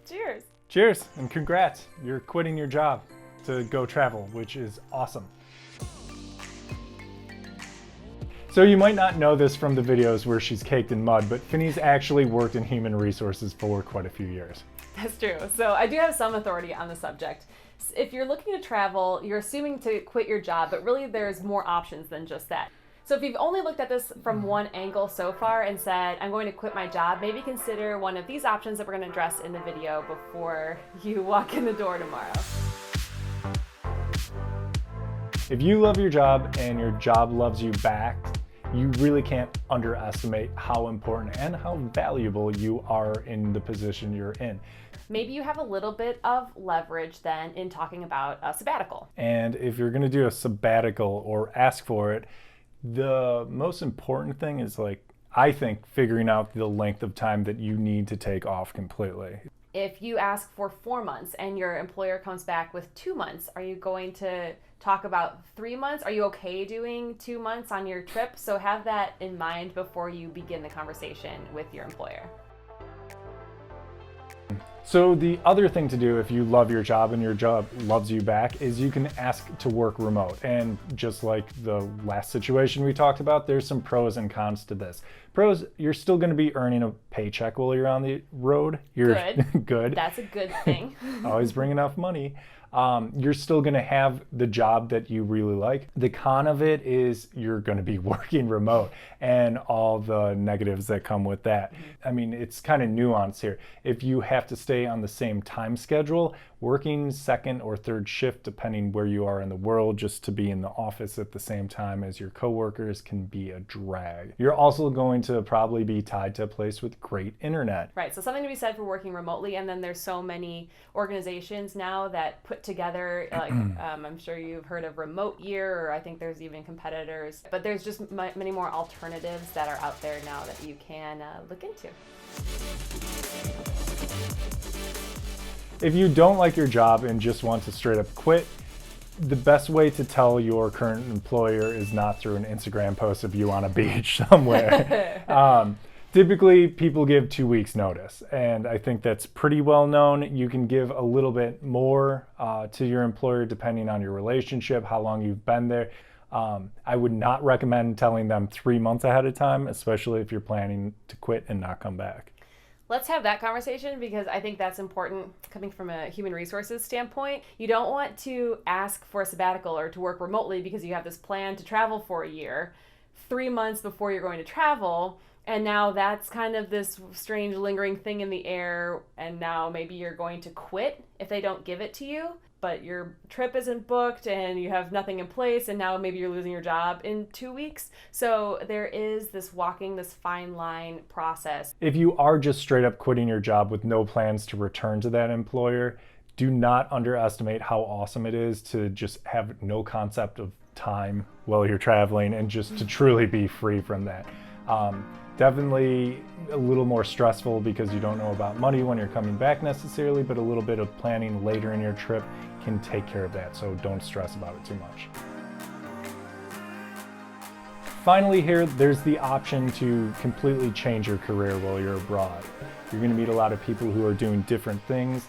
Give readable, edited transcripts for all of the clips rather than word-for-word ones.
Cheers. Cheers and congrats. You're quitting your job to go travel, which is awesome. So you might not know this from the videos where she's caked in mud, but Finney's actually worked in human resources for quite a few years. That's true. So I do have some authority on the subject. If you're looking to travel, you're assuming to quit your job, but really there's more options than just that. So if you've only looked at this from one angle so far and said, I'm going to quit my job, maybe consider one of these options that we're going to address in the video before you walk in the door tomorrow. If you love your job and your job loves you back, you really can't underestimate how important and how valuable you are in the position you're in. Maybe you have a little bit of leverage then in talking about a sabbatical. And if you're going to do a sabbatical or ask for it, the most important thing is, I think, figuring out the length of time that you need to take off completely. If you ask for 4 months and your employer comes back with 2 months, are you going to talk about 3 months? Are you okay doing 2 months on your trip? So have that in mind before you begin the conversation with your employer. So the other thing to do if you love your job and your job loves you back is you can ask to work remote. And just like the last situation we talked about, there's some pros and cons to this. Pros, you're still going to be earning a paycheck while you're on the road. You're good. Good. That's a good thing. Always bring enough money. You're still going to have the job that you really like. The con of it is you're going to be working remote and all the negatives that come with that. I mean, it's kind of nuanced here. If you have to stay on the same time schedule, working second or third shift, depending where you are in the world, just to be in the office at the same time as your coworkers can be a drag. You're also going to probably be tied to a place with great internet. Right, so something to be said for working remotely, and then there's so many organizations now that put together, I'm sure you've heard of Remote Year, or I think there's even competitors, but there's just many more alternatives that are out there now that you can look into. If you don't like your job and just want to straight up quit, the best way to tell your current employer is not through an Instagram post of you on a beach somewhere. Typically, people give 2 weeks notice, and I think that's pretty well known. You can give a little bit more to your employer depending on your relationship, how long you've been there. I would not recommend telling them 3 months ahead of time, especially if you're planning to quit and not come back. Let's have that conversation, because I think that's important coming from a human resources standpoint. You don't want to ask for a sabbatical or to work remotely because you have this plan to travel for a year, 3 months before you're going to travel. And now that's kind of this strange lingering thing in the air. And now maybe you're going to quit if they don't give it to you, but your trip isn't booked and you have nothing in place. And now maybe you're losing your job in 2 weeks. So there is this walking this fine line process. If you are just straight up quitting your job with no plans to return to that employer, do not underestimate how awesome it is to just have no concept of time while you're traveling and just to truly be free from that. Definitely a little more stressful because you don't know about money when you're coming back necessarily, but a little bit of planning later in your trip can take care of that, so don't stress about it too much. Finally here, there's the option to completely change your career while you're abroad. You're going to meet a lot of people who are doing different things.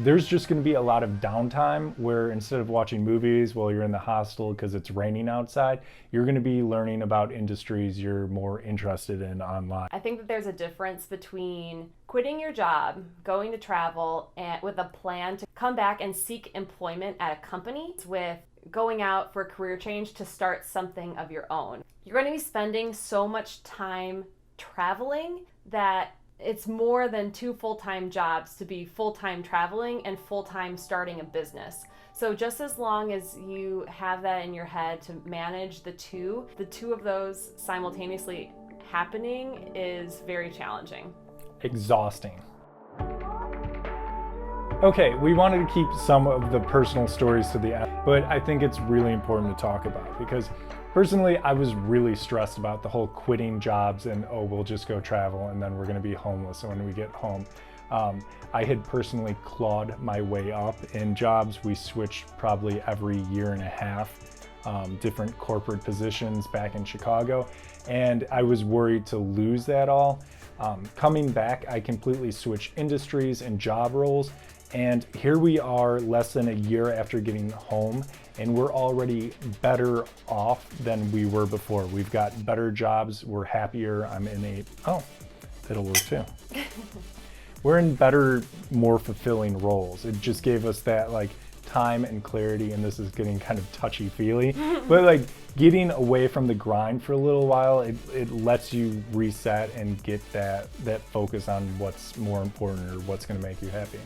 There's just going to be a lot of downtime where instead of watching movies while you're in the hostel because it's raining outside, you're going to be learning about industries you're more interested in online. I think that there's a difference between quitting your job, going to travel, and with a plan to come back and seek employment at a company, with going out for a career change to start something of your own. You're going to be spending so much time traveling that it's more than 2 full-time jobs to be full-time traveling and full-time starting a business. So just as long as you have that in your head to manage the two of those simultaneously happening is very challenging. Exhausting. Okay, we wanted to keep some of the personal stories to the end, but I think it's really important to talk about because personally, I was really stressed about the whole quitting jobs and, oh, we'll just go travel and then we're going to be homeless when we get home. I had personally clawed my way up in jobs. We switched probably every year and a half, different corporate positions back in Chicago, and I was worried to lose that all. Coming back, I completely switched industries and job roles. And here we are less than a year after getting home, and we're already better off than we were before. We've got better jobs, we're happier. That'll work too. We're in better, more fulfilling roles. It just gave us that like time and clarity, and this is getting kind of touchy-feely, but like getting away from the grind for a little while, it lets you reset and get that focus on what's more important or what's gonna make you happy.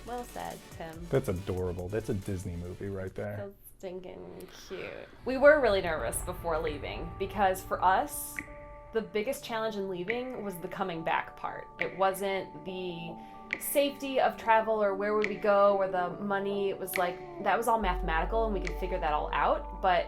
Well said, Tim. That's adorable. That's a Disney movie right there. So stinking cute. We were really nervous before leaving because for us, the biggest challenge in leaving was the coming back part. It wasn't the safety of travel or where would we go or the money. It was like, that was all mathematical and we could figure that all out. But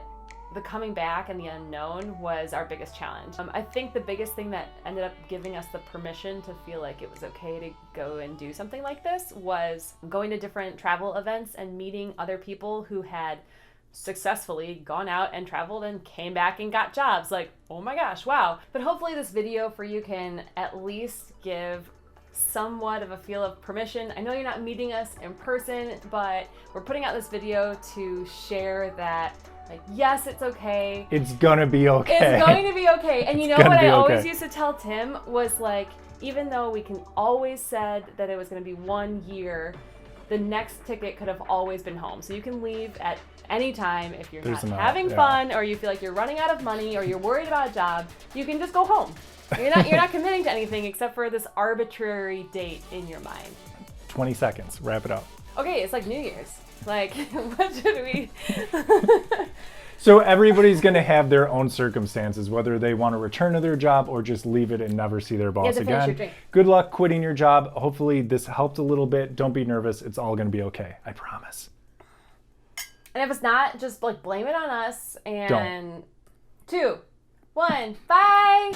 the coming back and the unknown was our biggest challenge. I think the biggest thing that ended up giving us the permission to feel like it was okay to go and do something like this was going to different travel events and meeting other people who had successfully gone out and traveled and came back and got jobs. Like, oh my gosh, wow. But hopefully this video for you can at least give somewhat of a feel of permission. I know you're not meeting us in person, but we're putting out this video to share that, like, yes, it's okay. It's gonna be okay. It's going to be okay. And you know what I always used to tell Tim was like, even though we can always said that it was gonna be 1 year, the next ticket could have always been home. So you can leave at any time if you're not having fun or you feel like you're running out of money or you're worried about a job, you can just go home. You're not committing to anything except for this arbitrary date in your mind. 20 seconds, wrap it up. Okay, it's like New Year's. Like, what should we? So everybody's going to have their own circumstances, whether they want to return to their job or just leave it and never see their boss again. Good luck quitting your job. Hopefully this helped a little bit. Don't be nervous. It's all going to be okay. I promise. And if it's not, just like blame it on us. And Don't. 2, 1, bye.